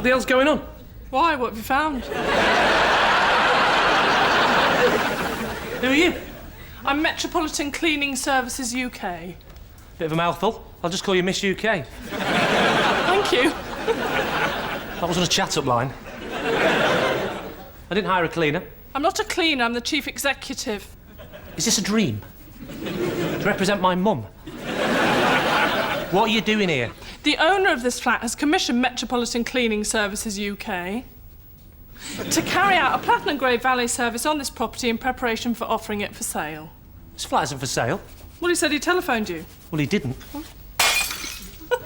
What the hell's going on? Why? What have you found? Who are you? I'm Metropolitan Cleaning Services UK. Bit of a mouthful. I'll just call you Miss UK. Thank you. That wasn't a chat-up line. I didn't hire a cleaner. I'm not a cleaner, I'm the chief executive. Is this a dream? To represent my mum? What are you doing here? The owner of this flat has commissioned Metropolitan Cleaning Services UK to carry out a platinum grade valet service on this property in preparation for offering it for sale. This flat isn't for sale. Well, he said he telephoned you. Well, he didn't.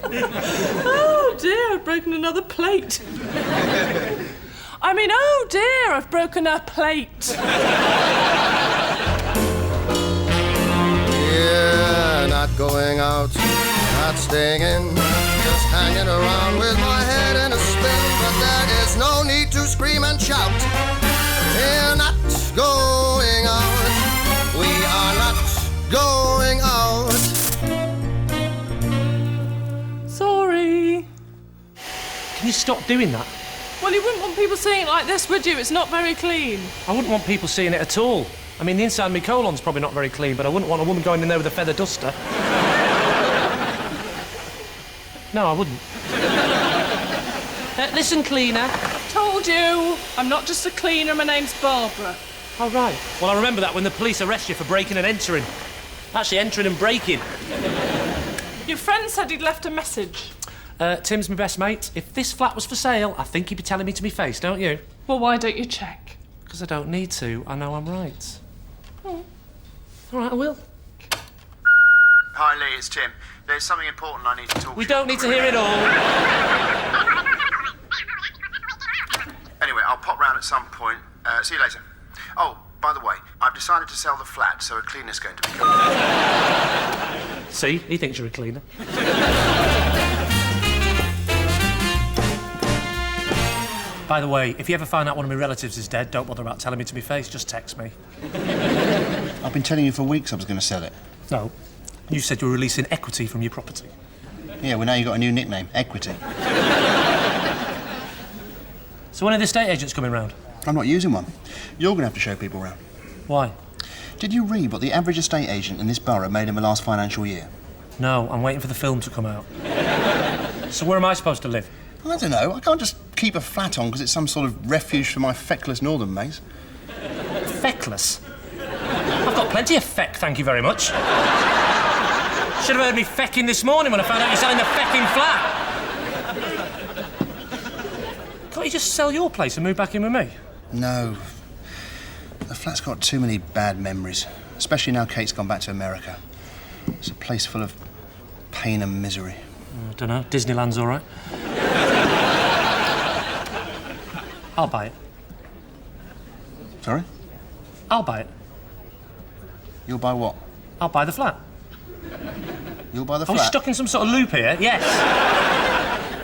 Oh dear, I've broken another plate. I mean, oh dear, I've broken a plate. Yeah, not going out, not staying in, just hanging around with my head in a spin. But there is no need to scream and shout. We're not going out. We are not going out. Sorry. Can you stop doing that? Well, you wouldn't want people seeing it like this, would you? It's not very clean. I wouldn't want people seeing it at all. I mean, the inside of my colon's probably not very clean, but I wouldn't want a woman going in there with a feather duster. No, I wouldn't. Listen, cleaner. Told you. I'm not just a cleaner, my name's Barbara. Oh, right. Well, I remember that when the police arrest you for breaking and entering. Actually, entering and breaking. Your friend said he'd left a message. Tim's my best mate. If this flat was for sale, I think he'd be telling me to my face, don't you? Well, why don't you check? Because I don't need to. I know I'm right. Oh. All right, I will. Hi, Lee, it's Tim. There's something important I need to talk to you. We don't need to hear it all. Anyway, I'll pop round at some point. See you later. Oh, by the way, I've decided to sell the flat, so a cleaner's going to be coming. See? He thinks you're a cleaner. By the way, if you ever find out one of my relatives is dead, don't bother about telling me to my face, just text me. I've been telling you for weeks I was going to sell it. No. You said you were releasing equity from your property. Yeah, well, now you've got a new nickname, Equity. So when are the estate agents coming round? I'm not using one. You're going to have to show people around. Why? Did you read what the average estate agent in this borough made in the last financial year? No, I'm waiting for the film to come out. So where am I supposed to live? I don't know. I can't just keep a flat on because it's some sort of refuge for my feckless northern mates. Feckless? I've got plenty of feck, thank you very much. Should have heard me fecking this morning when I found out you're selling the fecking flat. Can't you just sell your place and move back in with me? No. The flat's got too many bad memories, especially now Kate's gone back to America. It's a place full of pain and misery. I don't know. Disneyland's all right. I'll buy it. Sorry? I'll buy it. You'll buy what? I'll buy the flat. You'll buy the Are we flat? stuck in some sort of loop here? Yes.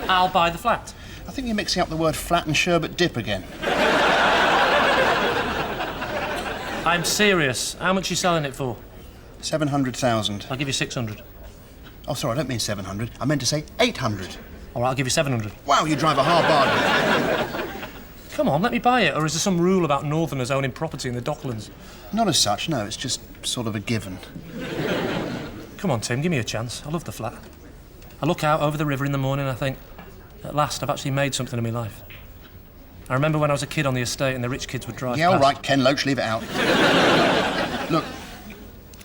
I'll buy the flat. I think you're mixing up the word flat and sherbet dip again. I'm serious. How much are you selling it for? 700,000. I'll give you 600. Oh, sorry, I don't mean 700. I meant to say 800. All right, I'll give you 700. Wow, you drive a hard bargain. Come on, let me buy it. Or is there some rule about Northerners owning property in the Docklands? Not as such, no. It's just sort of a given. Come on, Tim, give me a chance. I love the flat. I look out over the river in the morning and I think, at last, I've actually made something of my life. I remember when I was a kid on the estate and the rich kids would drive Yeah, past. all right, Ken Loach, leave it out. Look,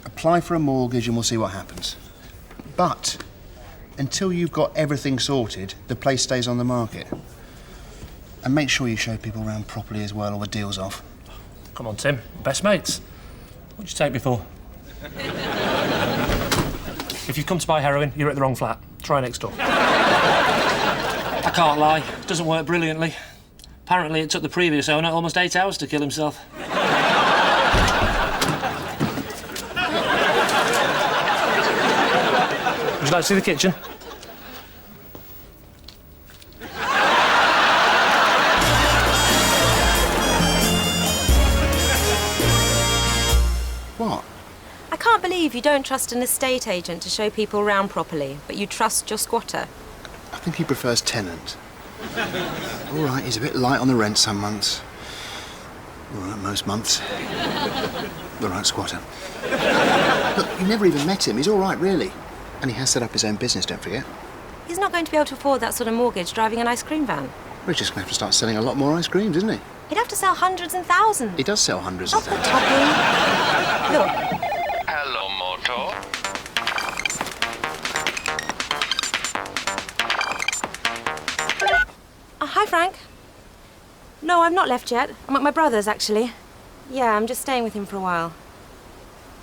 apply for a mortgage and we'll see what happens. But until you've got everything sorted, the place stays on the market. And make sure you show people around properly as well, or the deal's off. Come on, Tim. Best mates. What'd you take me for? If you've come to buy heroin, you're at the wrong flat. Try next door. I can't lie. It doesn't work brilliantly. Apparently, it took the previous owner almost 8 hours to kill himself. Would you like to see the kitchen? What? I can't believe you don't trust an estate agent to show people around properly, but you trust your squatter. I think he prefers tenant. All right, he's a bit light on the rent some months. All right, most months. All right, squatter. Look, you never even met him. He's all right, really. And he has set up his own business, don't forget. He's not going to be able to afford that sort of mortgage driving an ice cream van. Well, he's just going to have to start selling a lot more ice creams, isn't he? He'd have to sell hundreds and thousands. He does sell hundreds Stop of the thousands. talking. Look, Hello, Moto. hi, Frank. No, I've not left yet. I'm at my brother's, actually. Yeah, I'm just staying with him for a while.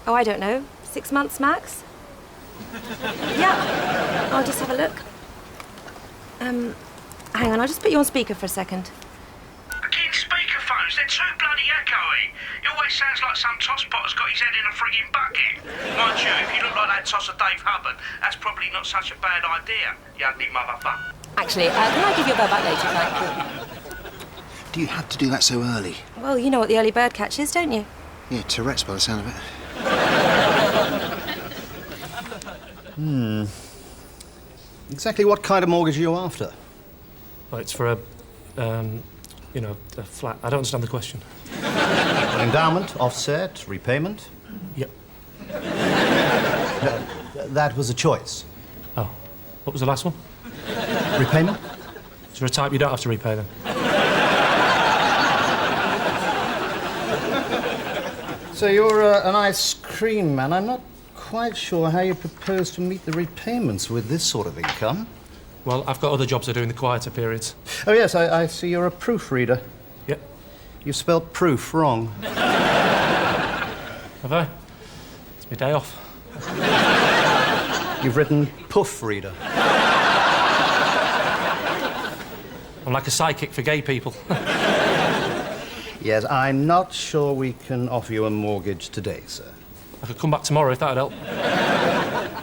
Oh, I don't know. 6 months max? Yeah. I'll just have a look. Hang on, I'll just put you on speaker for a second. Again, speakerphones, they're too bloody echoey. It always sounds like some tosspotter's got his head in a frigging bucket. Mind you, if you look like that tosser Dave Hubbard, that's probably not such a bad idea, you ugly motherfucker. Actually, can I give you a bell back later, Frank? Do you have to do that so early? Well, you know what the early bird catch is, don't you? Yeah, Tourette's by the sound of it. Exactly what kind of mortgage are you after? Well, it's for a flat. I don't understand the question. Endowment, offset, repayment? Yep. That was a choice. Oh, what was the last one? Repayment? Is there a type you don't have to repay then? So you're an ice cream man. I'm not quite sure how you propose to meet the repayments with this sort of income. Well, I've got other jobs I do in the quieter periods. Oh, yes, I see you're a proofreader. Yep. You've spelled proof wrong. Have I? It's my day off. You've written puff reader. I'm like a psychic for gay people. Yes, I'm not sure we can offer you a mortgage today, sir. I could come back tomorrow if that'd help.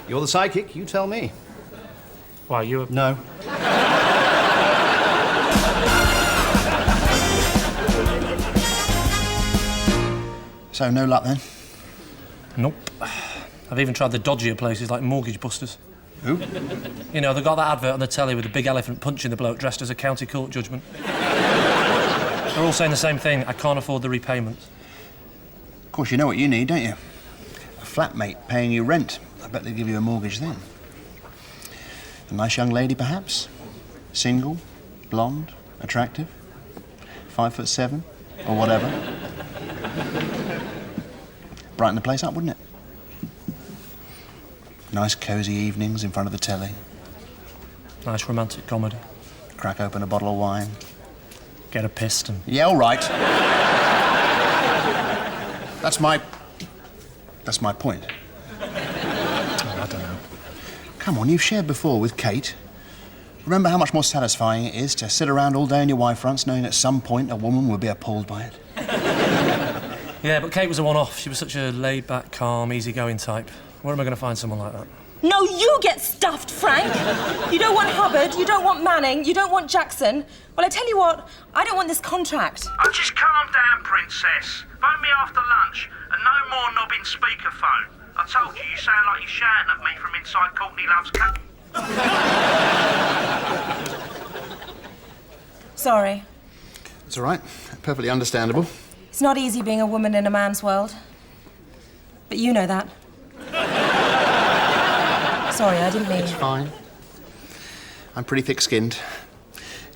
You're the psychic, you tell me. Why, you... No. So, no luck then? Nope. I've even tried the dodgier places like Mortgage Busters. Who? You know, they got that advert on the telly with the big elephant punching the bloke dressed as a county court judgment. They're all saying the same thing. I can't afford the repayments. Of course, you know what you need, don't you? A flatmate paying you rent. I bet they'd give you a mortgage then. A nice young lady, perhaps? Single, blonde, attractive, 5'7", or whatever. Brighten the place up, wouldn't it? Nice cosy evenings in front of the telly. Nice romantic comedy. Crack open a bottle of wine. Get her pissed and... Yeah, all right. That's my point. I don't know. Come on, you've shared before with Kate. Remember how much more satisfying it is to sit around all day on your wife fronts knowing at some point a woman will be appalled by it? Yeah, but Kate was a one-off. She was such a laid-back, calm, easy-going type. Where am I going to find someone like that? No, you get stuffed, Frank. You don't want Hubbard, you don't want Manning, you don't want Jackson. Well, I tell you what, I don't want this contract. Oh, just calm down, Princess. Phone me after lunch, and no more knobbing speakerphone. I told you, you sound like you're shouting at me from inside Courtney Love's Sorry. It's all right. Perfectly understandable. It's not easy being a woman in a man's world. But you know that. Sorry, I didn't mean... It's fine. I'm pretty thick-skinned.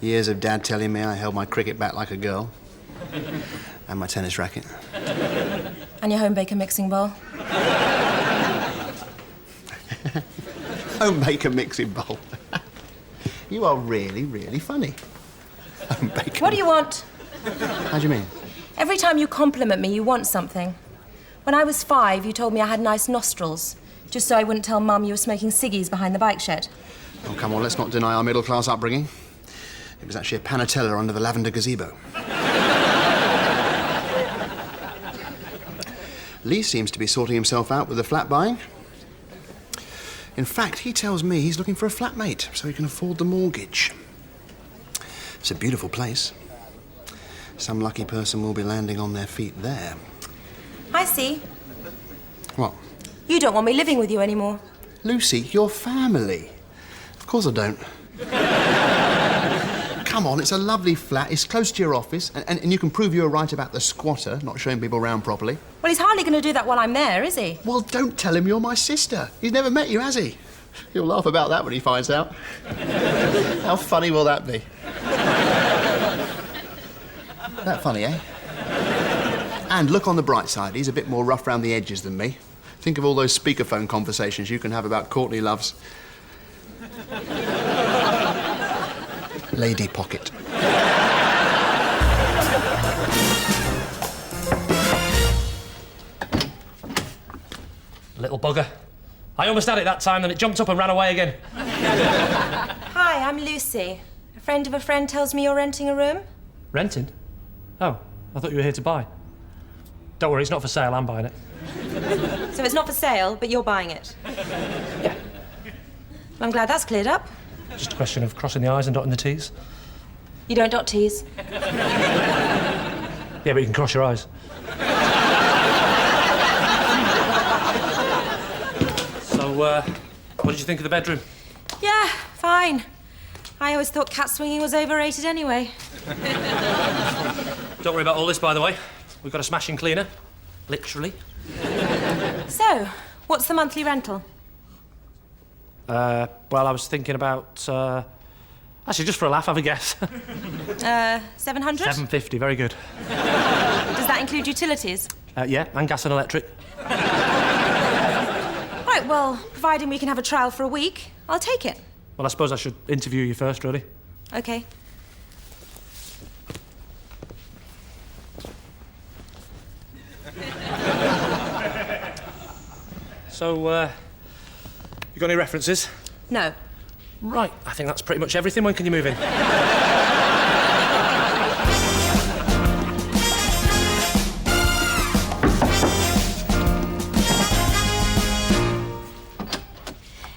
Years of Dad telling me I held my cricket bat like a girl. And my tennis racket. And your home baker mixing bowl. Home baker mixing bowl. You are really, really funny. Home baker. What do you want? How do you mean? Every time you compliment me, you want something. When I was 5, you told me I had nice nostrils, just so I wouldn't tell Mum you were smoking ciggies behind the bike shed. Oh, come on, let's not deny our middle-class upbringing. It was actually a panatella under the lavender gazebo. Lee seems to be sorting himself out with the flat buying. In fact, he tells me he's looking for a flatmate so he can afford the mortgage. It's a beautiful place. Some lucky person will be landing on their feet there. I see. What? You don't want me living with you anymore. Lucy, your family. Of course I don't. come on, it's a lovely flat. It's close to your office, and you can prove you were right about the squatter not showing people around properly. Well, he's hardly going to do that while I'm there, is he? Well, don't tell him you're my sister. He's never met you, has he? He'll laugh about that when he finds out. How funny will that be? That funny, eh? And look on the bright side, he's a bit more rough round the edges than me. Think of all those speakerphone conversations you can have about Courtney loves. Lady pocket. Little bugger. I almost had it that time, then it jumped up and ran away again. Hi, I'm Lucy. A friend of a friend tells me you're renting a room. Renting? Oh, I thought you were here to buy. Don't worry, it's not for sale, I'm buying it. So it's not for sale, but you're buying it. Yeah. Well, I'm glad that's cleared up. Just a question of crossing the I's and dotting the T's. You don't dot T's. Yeah, but you can cross your eyes. So, what did you think of the bedroom? Yeah, fine. I always thought cat swinging was overrated anyway. Don't worry about all this, by the way. We've got a smashing cleaner. Literally. So, what's the monthly rental? Well, I was thinking about, actually, just for a laugh, have a guess. 700? 750, very good. Does that include utilities? Yeah, and gas and electric. Right, well, providing we can have a trial for a week, I'll take it. Well, I suppose I should interview you first, really. OK. So, you got any references? No. Right, I think that's pretty much everything. When can you move in?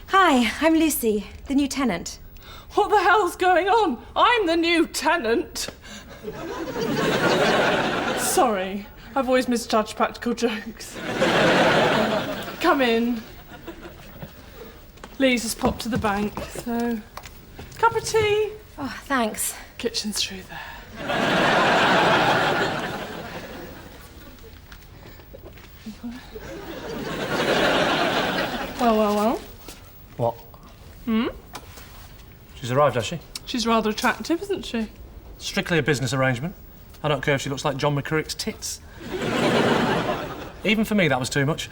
Hi, I'm Lucy, the new tenant. What the hell's going on? I'm the new tenant. Sorry, I've always misjudged practical jokes. Come in. Lee's just popped to the bank, so... Cup of tea? Oh, thanks. Kitchen's through there. Well. What? She's arrived, has she? She's rather attractive, isn't she? Strictly a business arrangement. I don't care if she looks like John McCurrick's tits. Even for me, that was too much.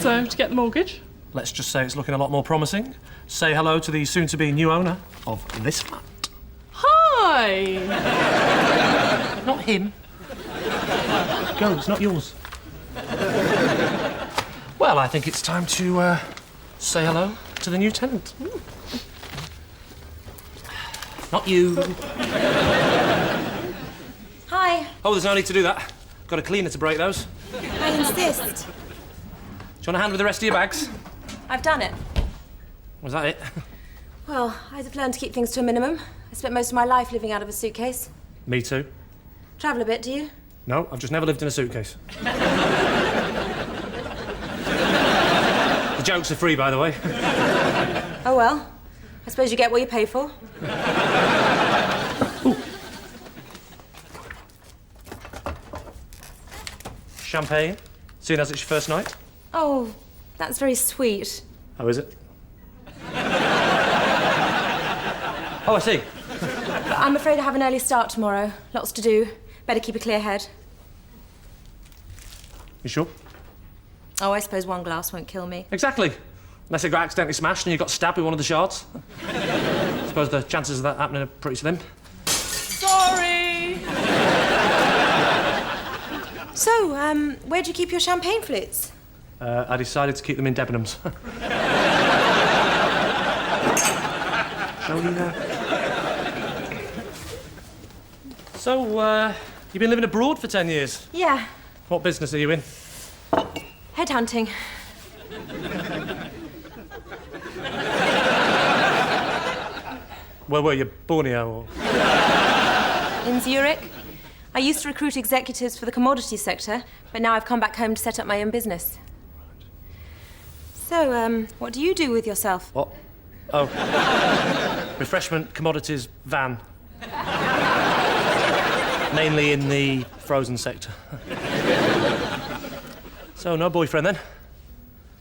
So, to get the mortgage? Let's just say it's looking a lot more promising. Say hello to the soon-to-be new owner of this flat. Hi! Not him. Go, it's not yours. Well, I think it's time to say hello to the new tenant. Not you. Hi. Oh, there's no need to do that. Got a cleaner to break those. I insist. Do you want a hand with the rest of your bags? I've done it. Was that it? Well, I've learned to keep things to a minimum. I spent most of my life living out of a suitcase. Me too. Travel a bit, do you? No, I've just never lived in a suitcase. The jokes are free, by the way. Oh, well. I suppose you get what you pay for. Ooh. Champagne, seeing as it's your first night. Oh, that's very sweet. How is it? Oh, I see. But I'm afraid I have an early start tomorrow. Lots to do. Better keep a clear head. You sure? Oh, I suppose one glass won't kill me. Exactly. Unless it got accidentally smashed and you got stabbed with one of the shards. I suppose the chances of that happening are pretty slim. Sorry! So, where do you keep your champagne flutes? I decided to keep them in Debenhams. Shall we, So, you've been living abroad for 10 years? Yeah. What business are you in? Headhunting. Where were you? Borneo or...? In Zurich. I used to recruit executives for the commodity sector, but now I've come back home to set up my own business. So, what do you do with yourself? What? Oh. Refreshment, commodities, van. Mainly in the frozen sector. So, no boyfriend then?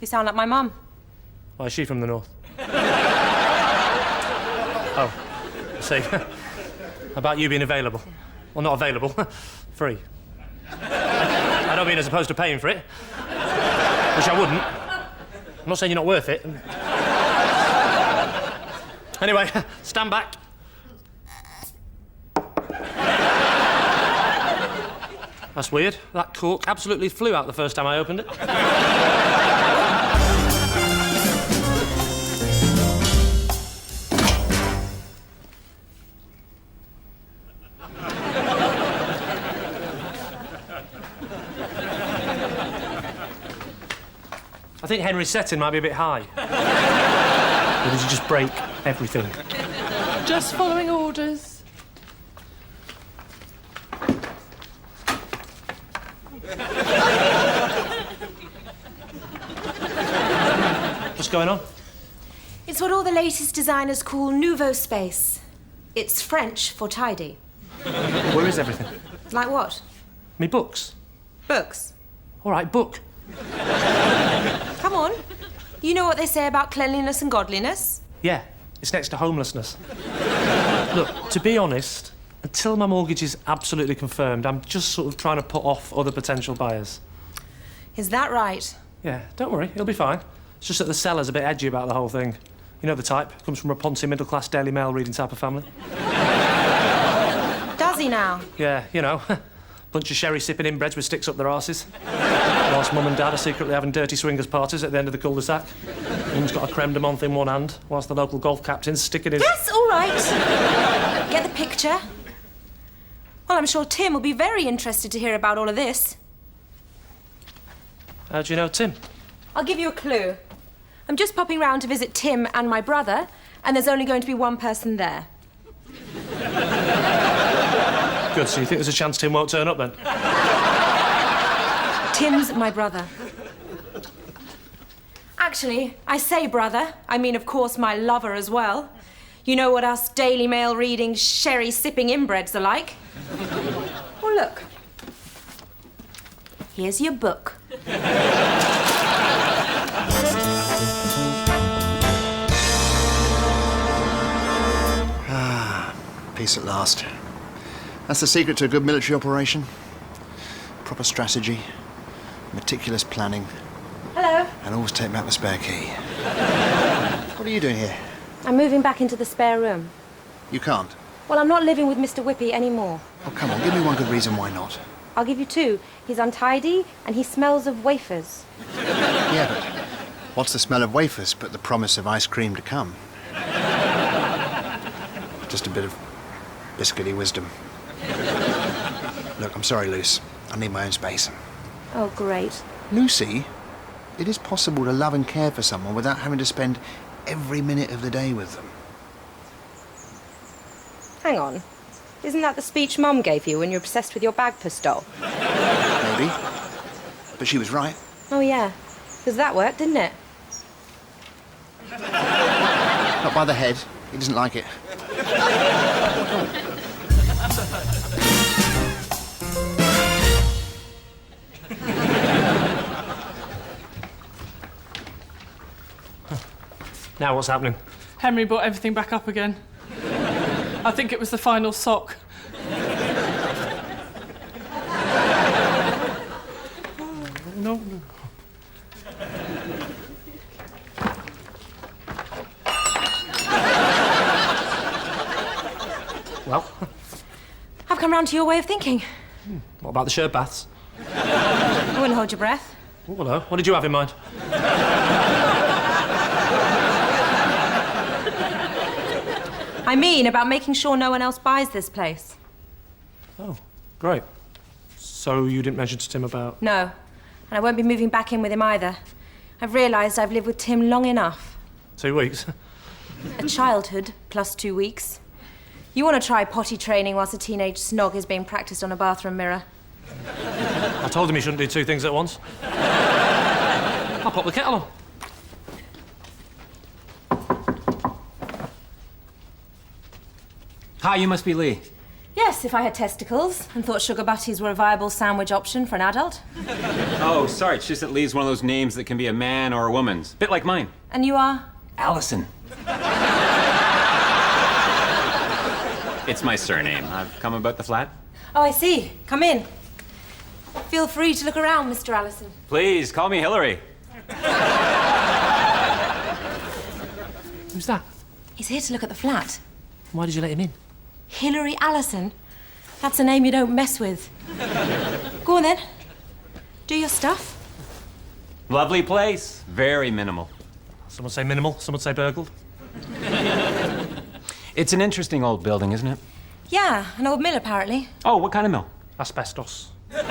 You sound like my mum. Why is she from the north? Oh, I see. About you being available. Well, not available. Free. I don't mean as opposed to paying for it. Which I wouldn't. I'm not saying you're not worth it. Anyway, stand back. That's weird. That cork absolutely flew out the first time I opened it. I think Henry's setting might be a bit high. Or did you just break everything? Just following orders. What's going on? It's what all the latest designers call nouveau space. It's French for tidy. Where is everything? Like what? Me books. Books. All right, book. Come on. You know what they say about cleanliness and godliness? Yeah, it's next to homelessness. Look, to be honest, until my mortgage is absolutely confirmed, I'm just sort of trying to put off other potential buyers. Is that right? Yeah, don't worry, it'll be fine. It's just that the seller's a bit edgy about the whole thing. You know the type, comes from a poncy middle-class Daily Mail reading type of family. Does he now? Yeah, you know, bunch of sherry-sipping inbreds with sticks up their arses. Whilst mum and dad are secretly having dirty swingers parties at the end of the cul-de-sac. Mum's got a creme de menthe in one hand, whilst the local golf captain's sticking his... Yes, all right. Get the picture? Well, I'm sure Tim will be very interested to hear about all of this. How do you know Tim? I'll give you a clue. I'm just popping round to visit Tim and my brother, and there's only going to be one person there. Good, so you think there's a chance Tim won't turn up then? Tim's my brother. Actually, I say brother. I mean, of course, my lover as well. You know what us Daily Mail reading, sherry-sipping inbreds are like. Well, look. Here's your book. Peace at last. That's the secret to a good military operation. Proper strategy, meticulous planning. Hello. And always take back the spare key. What are you doing here? I'm moving back into the spare room. You can't. Well, I'm not living with Mr. Whippy anymore. Oh, come on, give me one good reason why not. I'll give you two. He's untidy and he smells of wafers. Yeah, but what's the smell of wafers but the promise of ice cream to come? Just a bit of biscuity wisdom. Look, I'm sorry, Luce. I need my own space. Oh, great. Lucy, it is possible to love and care for someone without having to spend every minute of the day with them. Hang on. Isn't that the speech Mum gave you when you're obsessed with your bag pistol? Maybe. But she was right. Oh, yeah. Because that worked, didn't it? Not by the head. He doesn't like it. Now what's happening? Henry brought everything back up again. I think it was the final sock. No. Well, I've come round to your way of thinking. what about the shirt baths? I wouldn't hold your breath. Oh, hello. What did you have in mind? I mean about making sure no one else buys this place. Oh, great. So you didn't mention to Tim about... No. And I won't be moving back in with him either. I've realised I've lived with Tim long enough. 2 weeks? A childhood plus 2 weeks. You want to try potty training whilst a teenage snog is being practised on a bathroom mirror? I told him he shouldn't do 2 things at once. I'll pop the kettle on. Hi, you must be Lee. Yes, if I had testicles and thought sugar butties were a viable sandwich option for an adult. Oh, sorry, it's just that Lee's one of those names that can be a man or a woman's. Bit like mine. And you are? Allison. It's my surname. I've come about the flat. Oh, I see. Come in. Feel free to look around, Mr. Allison. Please, call me Hillary. Who's that? He's here to look at the flat. Why did you let him in? Hillary Allison. That's a name you don't mess with. Go on then. Do your stuff. Lovely place. Very minimal. Some would say minimal, some would say burgled. It's an interesting old building, isn't it? Yeah, an old mill apparently. Oh, what kind of mill? Asbestos. An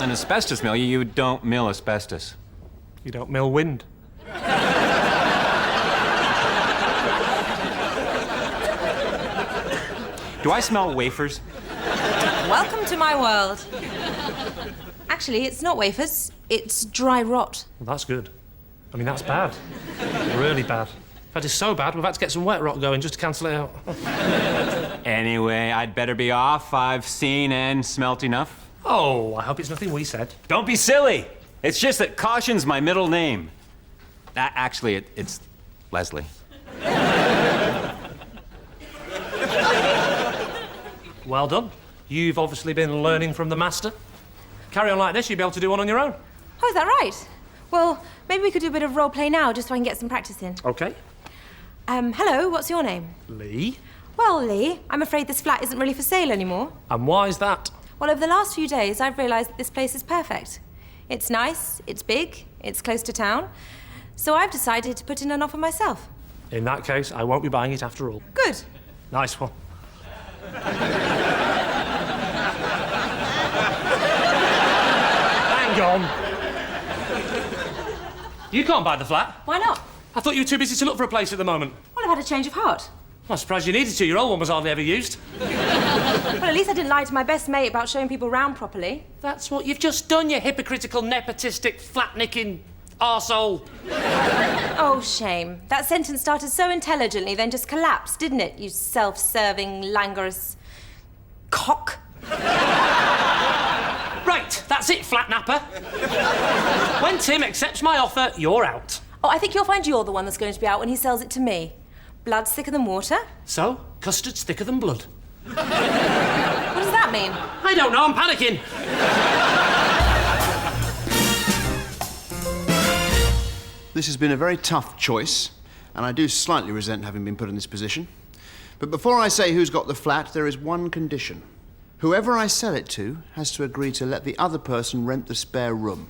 asbestos mill? You don't mill asbestos. You don't mill wind. Do I smell wafers? Welcome to my world. Actually, it's not wafers, it's dry rot. Well, that's good. I mean, that's bad. Really bad. In fact, it's so bad, we've had to get some wet rot going just to cancel it out. Anyway, I'd better be off. I've seen and smelt enough. Oh, I hope it's nothing we said. Don't be silly. It's just that Caution's my middle name. Actually, it's Leslie. Well done. You've obviously been learning from the master. Carry on like this, you'll be able to do one on your own. Oh, is that right? Well, maybe we could do a bit of role play now, just so I can get some practice in. OK. Hello, what's your name? Lee. Well, Lee, I'm afraid this flat isn't really for sale anymore. And why is that? Well, over the last few days, I've realised that this place is perfect. It's nice, it's big, it's close to town. So I've decided to put in an offer myself. In that case, I won't be buying it after all. Good. Nice one. Hang on. You can't buy the flat. Why not? I thought you were too busy to look for a place at the moment. Well, I've had a change of heart. I'm surprised you needed to. Your old one was hardly ever used. Well, at least I didn't lie to my best mate about showing people round properly. That's what you've just done, you hypocritical, nepotistic, flat-nicking arsehole. Oh, shame. That sentence started so intelligently, then just collapsed, didn't it? You self-serving, languorous cock. Right, that's it, flat napper. When Tim accepts my offer, you're out. Oh, I think you'll find you're the one that's going to be out when he sells it to me. Blood's thicker than water. So, custard's thicker than blood. What does that mean? I don't know, I'm panicking. This has been a very tough choice, and I do slightly resent having been put in this position. But before I say who's got the flat, there is one condition. Whoever I sell it to has to agree to let the other person rent the spare room.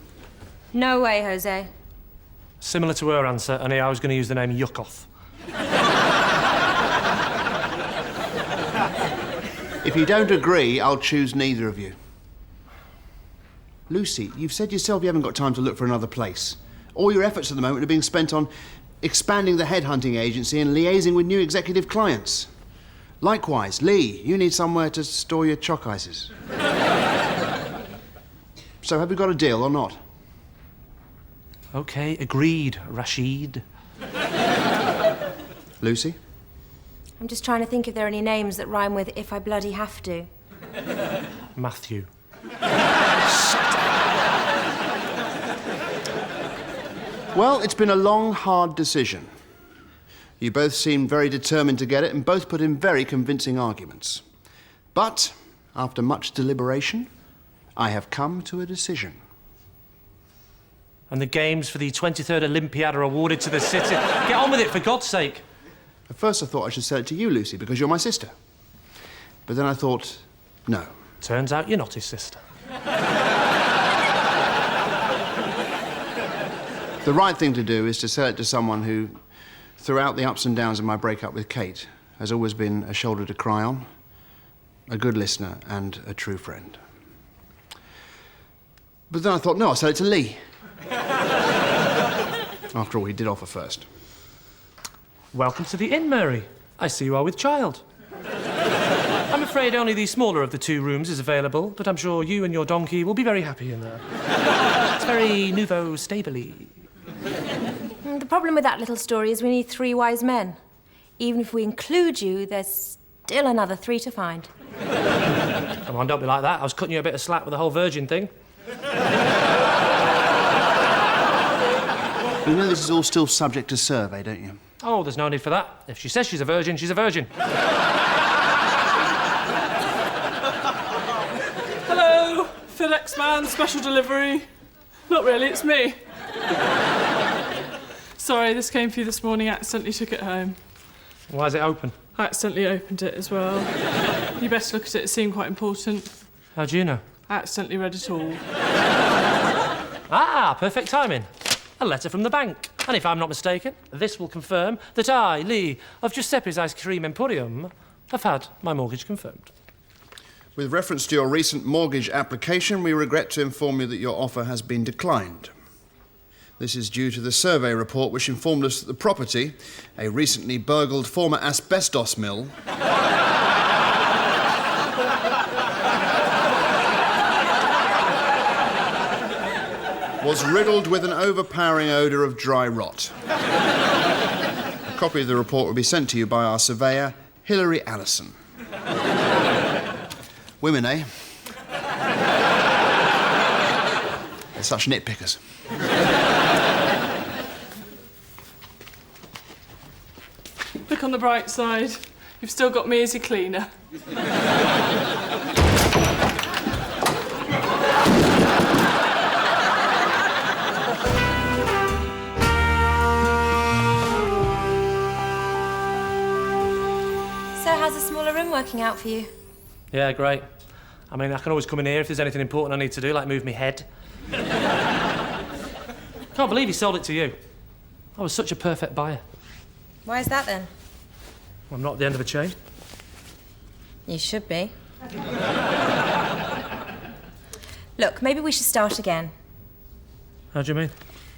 No way, Jose. Similar to her answer, only I was going to use the name Yuckoff. If you don't agree, I'll choose neither of you. Lucy, you've said yourself you haven't got time to look for another place. All your efforts at the moment are being spent on expanding the headhunting agency and liaising with new executive clients. Likewise, Lee, you need somewhere to store your chalk ices. So have we got a deal or not? OK, agreed, Rashid. Lucy? I'm just trying to think if there are any names that rhyme with if I bloody have to. Matthew. Well, it's been a long, hard decision. You both seemed very determined to get it and both put in very convincing arguments. But, after much deliberation, I have come to a decision. And the games for the 23rd Olympiad are awarded to the city. Get on with it, for God's sake. At first I thought I should sell it to you, Lucy, because you're my sister. But then I thought, no. Turns out you're not his sister. The right thing to do is to sell it to someone who, throughout the ups and downs of my breakup with Kate, has always been a shoulder to cry on, a good listener, and a true friend. But then I thought, no, I'll sell it to Lee. After all, he did offer first. Welcome to the inn, Mary. I see you are with child. I'm afraid only the smaller of the two rooms is available, but I'm sure you and your donkey will be very happy in there. It's very nouveau stable-y. The problem with that little story is we need 3 wise men. Even if we include you, there's still another 3 to find. Come on, don't be like that. I was cutting you a bit of slack with the whole virgin thing. You know this is all still subject to survey, don't you? Oh, there's no need for that. If she says she's a virgin, she's a virgin. Hello, FedEx man, special delivery. Not really, it's me. Sorry, this came for you this morning. I accidentally took it home. Why is it open? I accidentally opened it as well. You best look at it. It seemed quite important. How do you know? I accidentally read it all. Ah, perfect timing. A letter from the bank. And if I'm not mistaken, this will confirm that I, Lee, of Giuseppe's Ice Cream Emporium, have had my mortgage confirmed. With reference to your recent mortgage application, we regret to inform you that your offer has been declined. This is due to the survey report which informed us that the property, a recently burgled former asbestos mill, was riddled with an overpowering odour of dry rot. A copy of the report will be sent to you by our surveyor, Hilary Allison. Women, eh? They're such nitpickers. Look on the bright side. You've still got me as your cleaner. So how's the smaller room working out for you? Yeah, great. I mean, I can always come in here if there's anything important I need to do, like move my head. Can't believe he sold it to you. I was such a perfect buyer. Why is that then? I'm not at the end of a chain. You should be. Look, maybe we should start again. How do you mean?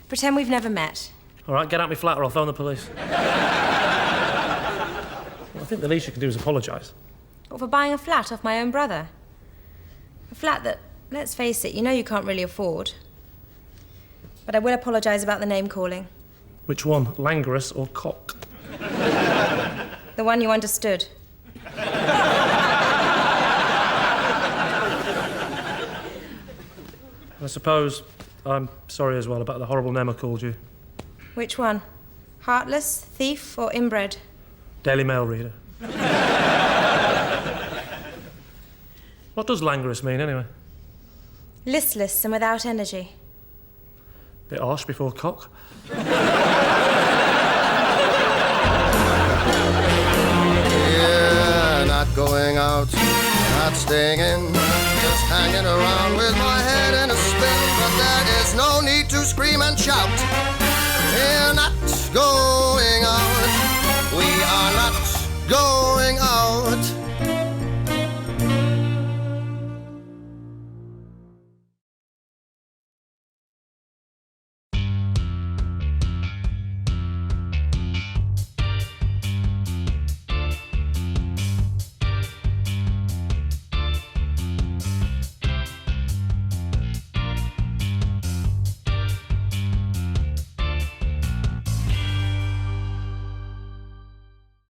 Pretend we've never met. All right, get out my flat or I'll phone the police. Well, I think the least you can do is apologise. What, for buying a flat off my own brother? A flat that, let's face it, you know you can't really afford. But I will apologise about the name calling. Which one, Languorous or Cock? The one you understood. I suppose I'm sorry as well about the horrible name I called you. Which one? Heartless, thief, or inbred? Daily Mail reader. What does languorous mean, anyway? Listless and without energy. Bit harsh before cock. Yeah, not going out, not staying in, just hanging around with my head in a spin. But there is no need to scream and shout. We're not going out. We are not going out.